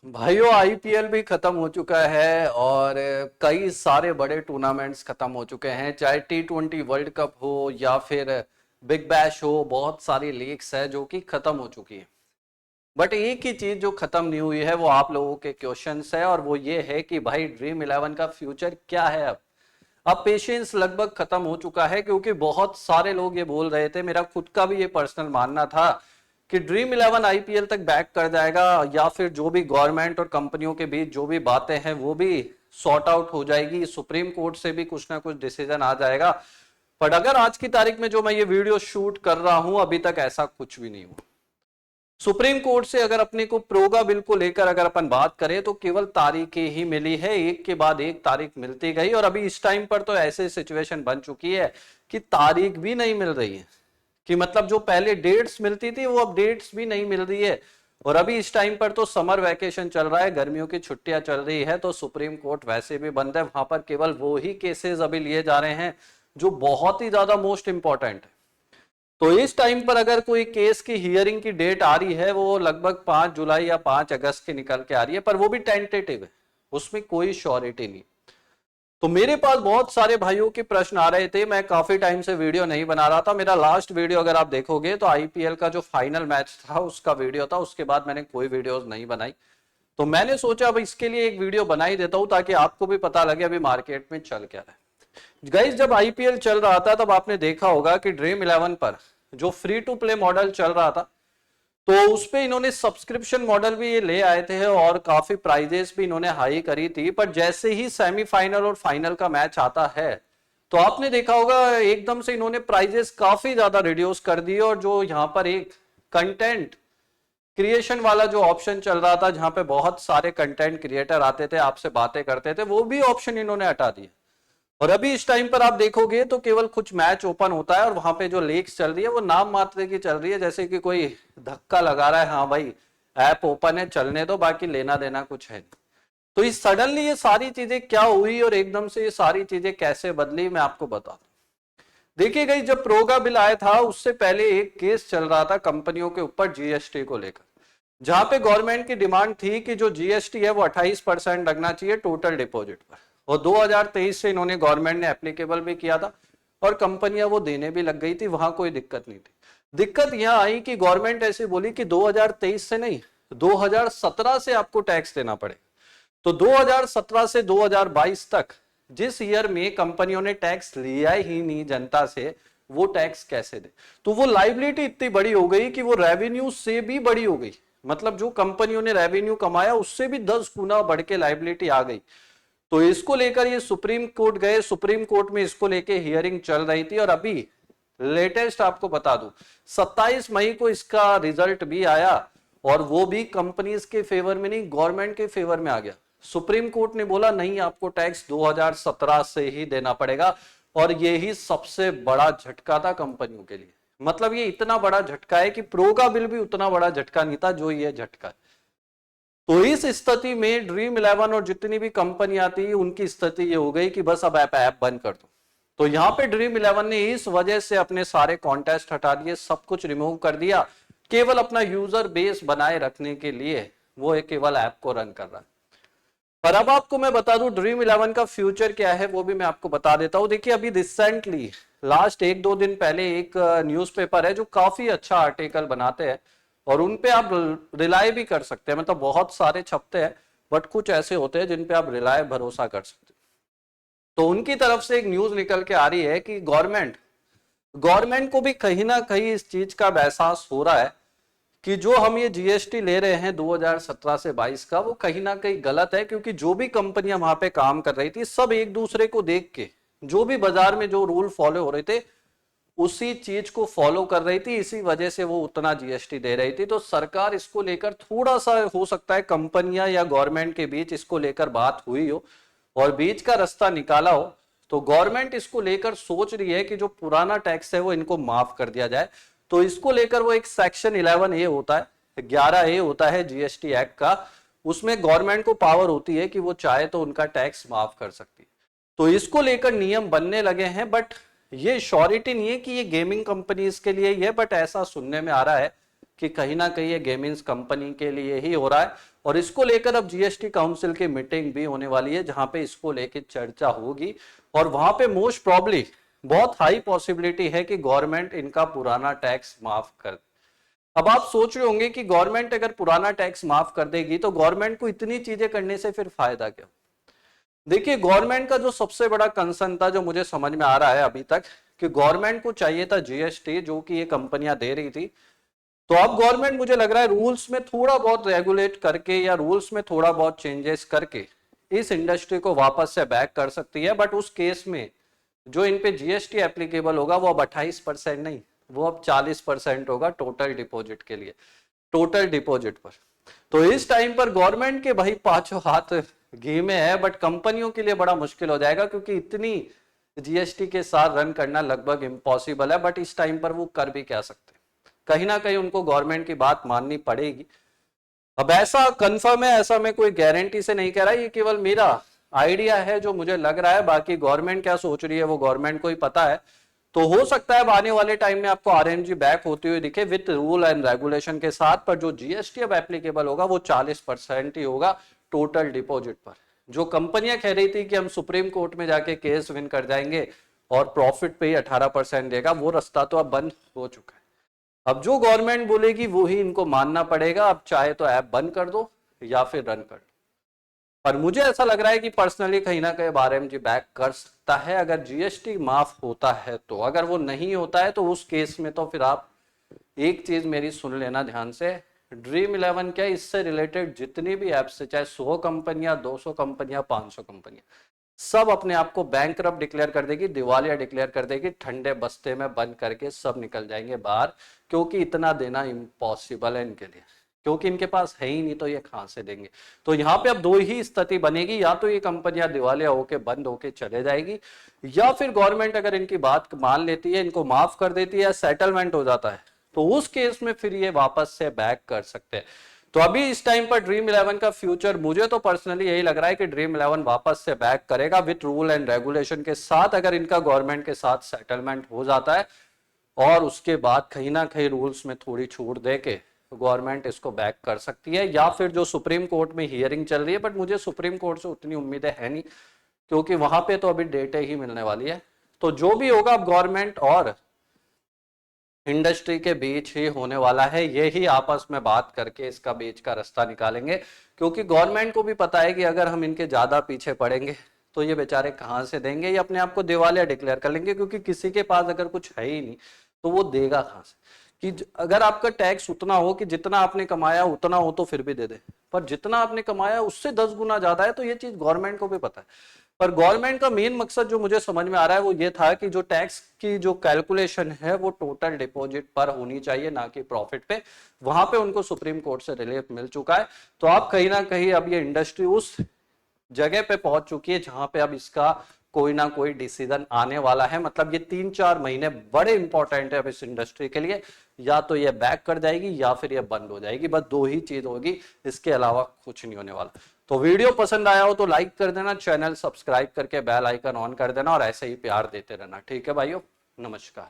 भाइयों, आईपीएल भी खत्म हो चुका है और कई सारे बड़े टूर्नामेंट्स खत्म हो चुके हैं। चाहे T20 वर्ल्ड कप हो या फिर बिग बैश हो, बहुत सारी लीग्स है जो कि खत्म हो चुकी है। बट एक ही चीज जो खत्म नहीं हुई है वो आप लोगों के क्वेश्चंस है, और वो ये है कि भाई ड्रीम इलेवन का फ्यूचर क्या है। अब पेशेंस लगभग खत्म हो चुका है, क्योंकि बहुत सारे लोग ये बोल रहे थे, मेरा खुद का भी ये पर्सनल मानना था कि ड्रीम इलेवन आईपीएल तक बैक कर जाएगा, या फिर जो भी गवर्नमेंट और कंपनियों के बीच जो भी बातें हैं वो भी सॉर्ट आउट हो जाएगी, सुप्रीम कोर्ट से भी कुछ ना कुछ डिसीजन आ जाएगा। पर अगर आज की तारीख में जो मैं ये वीडियो शूट कर रहा हूं, अभी तक ऐसा कुछ भी नहीं हुआ। सुप्रीम कोर्ट से अगर अपने को प्रोगा बिल को लेकर अगर अपन बात करें तो केवल तारीखें ही मिली है, एक के बाद एक तारीख मिलती गई, और अभी इस टाइम पर तो ऐसे सिचुएशन बन चुकी है कि तारीख भी नहीं मिल रही है, कि मतलब जो पहले डेट्स मिलती थी वो अब डेट्स भी नहीं मिल रही है। और अभी इस टाइम पर तो समर वैकेशन चल रहा है, गर्मियों की छुट्टियां चल रही है, तो सुप्रीम कोर्ट वैसे भी बंद है। वहां पर केवल वो ही केसेस अभी लिए जा रहे हैं जो बहुत ही ज्यादा मोस्ट इंपॉर्टेंट है। तो इस टाइम पर अगर कोई केस की हियरिंग की डेट आ रही है, वो लगभग 5 जुलाई या 5 अगस्त की निकल के आ रही है, पर वो भी टेंटेटिव है, उसमें कोई श्योरिटी नहीं। तो मेरे पास बहुत सारे भाइयों के प्रश्न आ रहे थे, मैं काफी टाइम से वीडियो नहीं बना रहा था। मेरा लास्ट वीडियो अगर आप देखोगे तो आईपीएल का जो फाइनल मैच था उसका वीडियो था, उसके बाद मैंने कोई वीडियोस नहीं बनाई। तो मैंने सोचा अब इसके लिए एक वीडियो बना ही देता हूं, ताकि आपको भी पता लगे अभी मार्केट में चल क्या रहा है। गाइस, जब आईपीएल चल रहा था तब आपने देखा होगा कि ड्रीम इलेवन पर जो फ्री टू प्ले मॉडल चल रहा था, तो उस पे इन्होंने सब्सक्रिप्शन मॉडल भी ये ले आए थे और काफी प्राइजेस भी इन्होंने हाई करी थी। पर जैसे ही सेमीफाइनल और फाइनल का मैच आता है तो आपने देखा होगा एकदम से इन्होंने प्राइजेस काफी ज्यादा रिड्यूस कर दिए, और जो यहाँ पर एक कंटेंट क्रिएशन वाला जो ऑप्शन चल रहा था, जहां पे बहुत सारे कंटेंट क्रिएटर आते थे, आपसे बातें करते थे, वो भी ऑप्शन इन्होंने हटा दिया। और अभी इस टाइम पर आप देखोगे तो केवल कुछ मैच ओपन होता है, और वहां पे जो लीग्स चल रही है वो नाम मात्र की चल रही है, जैसे कि कोई धक्का लगा रहा है, हाँ भाई ऐप ओपन है चलने दो, बाकी लेना देना कुछ है नहीं। तो इस सडनली ये सारी चीजें क्या हुई और एकदम से ये सारी चीजें कैसे बदली, मैं आपको बता दूं। देखिए गई, जब प्रोगा बिल आया था उससे पहले एक केस चल रहा था कंपनियों के ऊपर जीएसटी को लेकर, जहां पे गवर्नमेंट की डिमांड थी कि जो जीएसटी है वो 28% लगना चाहिए टोटल डिपॉजिट पर। और 2023 से इन्होंने गवर्नमेंट ने एप्लीकेबल भी किया था, और कंपनियां वो देने भी लग गई थी, वहां कोई दिक्कत नहीं थी। दिक्कत यहां आई कि गवर्नमेंट ऐसे बोली कि 2023 से नहीं, 2017 से आपको टैक्स देना पड़ेगा। तो 2017 से 2022 तक जिस ईयर में कंपनियों ने टैक्स लिया ही नहीं जनता से, वो टैक्स कैसे दे। तो वो लाइबिलिटी इतनी बड़ी हो गई कि वो रेवेन्यू से भी बड़ी हो गई, मतलब जो कंपनियों ने रेवेन्यू कमाया उससे भी 10 गुना बढ़ के लाइबिलिटी आ गई। तो इसको लेकर ये सुप्रीम कोर्ट गए, सुप्रीम कोर्ट में इसको लेके हियरिंग चल रही थी, और अभी लेटेस्ट आपको बता दूं 27 मई को इसका रिजल्ट भी आया, और वो भी कंपनीज के फेवर में नहीं, गवर्नमेंट के फेवर में आ गया। सुप्रीम कोर्ट ने बोला नहीं, आपको टैक्स 2017 से ही देना पड़ेगा, और यही सबसे बड़ा झटका था कंपनियों के लिए। मतलब ये इतना बड़ा झटका है कि प्रो का बिल भी उतना बड़ा झटका नहीं था जो ये झटका है। तो इस स्थिति में ड्रीम इलेवन और जितनी भी कंपनियां थी उनकी स्थिति ये हो गई कि बस अब ऐप बंद कर दो। तो यहां पे ड्रीम इलेवन ने इस वजह से अपने सारे कॉन्टेस्ट हटा दिए, सब कुछ रिमूव कर दिया, केवल अपना यूजर बेस बनाए रखने के लिए वो एक केवल ऐप को रन कर रहा है। पर अब आपको मैं बता दूं ड्रीम इलेवन का फ्यूचर क्या है, वो भी मैं आपको बता देता हूं। देखिए, अभी रिसेंटली लास्ट 1-2 दिन पहले एक न्यूज़पेपर है जो काफी अच्छा आर्टिकल बनाते हैं, और उन पे आप रिलाय भी कर सकते हैं। मतलब बहुत सारे छपते हैं, बट कुछ ऐसे होते हैं जिन पे आप रिलाय भरोसा कर सकते हैं। तो उनकी तरफ से एक न्यूज निकल के आ रही है कि गवर्नमेंट को भी कहीं ना कहीं इस चीज का एहसास हो रहा है कि जो हम ये जीएसटी ले रहे हैं 2017 से 22 का, वो कहीं ना कहीं गलत है, क्योंकि जो भी कंपनियां वहां पे काम कर रही थी सब एक दूसरे को देख के, जो भी बाजार में जो रूल फॉलो हो रहे थे उसी चीज को फॉलो कर रही थी, इसी वजह से वो उतना जीएसटी दे रही थी। तो सरकार इसको लेकर थोड़ा सा, हो सकता है कंपनियां या गवर्नमेंट के बीच इसको लेकर बात हुई हो और बीच का रास्ता निकाला हो। तो गवर्नमेंट इसको लेकर सोच रही है कि जो पुराना टैक्स है वो इनको माफ कर दिया जाए। तो इसको लेकर वो एक सेक्शन 11A होता है, 11A होता है जीएसटी एक्ट का, उसमें गवर्नमेंट को पावर होती है कि वो चाहे तो उनका टैक्स माफ कर सकती है। तो इसको लेकर नियम बनने लगे हैं, बट ये श्योरिटी नहीं है कि ये गेमिंग कंपनीज के लिए ही है, बट ऐसा सुनने में आ रहा है कि कहीं ना कहीं ये गेमिंग कंपनी के लिए ही हो रहा है। और इसको लेकर अब जीएसटी काउंसिल की मीटिंग भी होने वाली है जहां पे इसको लेकर चर्चा होगी और वहां पे मोस्ट प्रॉब्ली बहुत हाई पॉसिबिलिटी है कि गवर्नमेंट इनका पुराना टैक्स माफ कर। अब आप सोच रहे होंगे कि गवर्नमेंट अगर पुराना टैक्स माफ कर देगी तो गवर्नमेंट को इतनी चीजें करने से फिर फायदा क्या। देखिए गवर्नमेंट का जो सबसे बड़ा कंसर्न था जो मुझे समझ में आ रहा है अभी तक कि गवर्नमेंट को चाहिए था जीएसटी जो कि ये कंपनियां दे रही थी, तो अब गवर्नमेंट मुझे लग रहा है रूल्स में थोड़ा बहुत रेगुलेट करके या रूल्स में थोड़ा बहुत चेंजेस करके इस इंडस्ट्री को वापस से बैक कर सकती है। बट उस केस में जो इन पे जीएसटी एप्लीकेबल होगा वो अब 28% नहीं, वो अब 40% होगा टोटल डिपॉजिट के लिए, टोटल डिपॉजिट पर। तो इस टाइम पर गवर्नमेंट के भाई पांचों हाथ घी में है, बट कंपनियों के लिए बड़ा मुश्किल हो जाएगा क्योंकि इतनी जीएसटी के साथ रन करना लगभग इम्पॉसिबल है। बट इस टाइम पर वो कर भी क्या सकते, कहीं ना कहीं उनको गवर्नमेंट की बात माननी पड़ेगी। अब ऐसा कंफर्म है, ऐसा मैं कोई गारंटी से नहीं कह रहा, ये केवल मेरा आइडिया है जो मुझे लग रहा है। बाकी गवर्नमेंट क्या सोच रही है वो गवर्नमेंट को ही पता है। तो हो सकता है आने वाले टाइम में आपको आरएमजी बैक होती हुई दिखे विद रूल एंड रेगुलेशन के साथ, पर जो जीएसटी अब एप्लीकेबल होगा वो 40% ही होगा टोटल डिपॉजिट पर। जो कंपनियां कह रही थी कि हम सुप्रीम कोर्ट में जाके केस विन कर जाएंगे और प्रॉफिट पे ही 18% देगा, वो रास्ता तो अब बंद हो चुका है। अब जो गवर्नमेंट बोलेगी वो ही इनको मानना पड़ेगा। अब चाहे तो ऐप बंद कर दो या फिर रन कर दो। पर मुझे ऐसा लग रहा है कि पर्सनली कहीं ना कहीं आरएमजी बैक कर सकता है अगर जीएसटी माफ होता है तो। अगर वो नहीं होता है तो उस केस में तो फिर आप एक चीज मेरी सुन लेना ध्यान से, ड्रीम 11 क्या इससे रिलेटेड जितनी भी एप्स है, चाहे 100 कंपनियां, 200 कंपनियां, 500 कंपनियां, सब अपने आप को बैंकरप्ट डिक्लेयर कर देगी, दिवालिया डिक्लेयर कर देगी, ठंडे बस्ते में बंद करके सब निकल जाएंगे बाहर, क्योंकि इतना देना इम्पॉसिबल है इनके लिए, क्योंकि इनके पास है ही नहीं तो ये कहां से देंगे। तो यहाँ पे अब दो ही स्थिति बनेगी, या तो ये कंपनियां दिवालिया होके बंद होके चले जाएगी, या फिर गवर्नमेंट अगर इनकी बात मान लेती है, इनको माफ कर देती है, सेटलमेंट हो जाता है, तो उस केस में फिर ये वापस से बैक कर सकते हैं। तो अभी इस टाइम पर ड्रीम 11 का फ्यूचर मुझे तो पर्सनली यही लग रहा है कि ड्रीम 11 वापस से बैक करेगा विद रूल एंड रेगुलेशन के साथ, अगर इनका गवर्नमेंट के साथ सेटलमेंट हो जाता है और उसके बाद कहीं ना कहीं रूल्स में थोड़ी छूट दे के गवर्नमेंट इसको बैक कर सकती है, या फिर जो सुप्रीम कोर्ट में हियरिंग चल रही है, बट मुझे सुप्रीम कोर्ट से उतनी उम्मीदें है नहीं क्योंकि वहां पे तो अभी डेट ही मिलने वाली है। तो जो भी होगा अब गवर्नमेंट और इंडस्ट्री के बीच ही होने वाला है, ये ही आपस में बात करके इसका बीच का रास्ता निकालेंगे, क्योंकि गवर्नमेंट को भी पता है कि अगर हम इनके ज्यादा पीछे पड़ेंगे तो ये बेचारे कहां से देंगे, ये अपने आप को दिवालिया डिक्लेयर कर लेंगे, क्योंकि किसी के पास अगर कुछ है ही नहीं तो वो देगा कहां से। कि अगर आपका टैक्स उतना हो कि जितना आपने कमाया उतना हो तो फिर भी दे दे, पर जितना आपने कमाया उससे 10 गुना ज्यादा है तो ये चीज गवर्नमेंट को भी पता है। पर गवर्नमेंट का मेन मकसद जो मुझे समझ में आ रहा है वो ये था कि जो टैक्स की जो कैलकुलेशन है वो टोटल डिपॉजिट पर होनी चाहिए, ना कि प्रॉफिट पे। वहां पे उनको सुप्रीम कोर्ट से रिलीफ मिल चुका है। तो आप कहीं ना कहीं अब ये इंडस्ट्री उस जगह पे पहुंच चुकी है जहां पे अब इसका कोई ना कोई डिसीजन आने वाला है। मतलब ये 3-4 महीने बड़े इंपॉर्टेंट है अब इस इंडस्ट्री के लिए, या तो ये बैक कर जाएगी या फिर ये बंद हो जाएगी, बस दो ही चीज होगी, इसके अलावा कुछ नहीं होने वाला। तो वीडियो पसंद आया हो तो लाइक कर देना, चैनल सब्सक्राइब करके बेल आइकन ऑन कर देना और ऐसे ही प्यार देते रहना। ठीक है भाइयों, नमस्कार।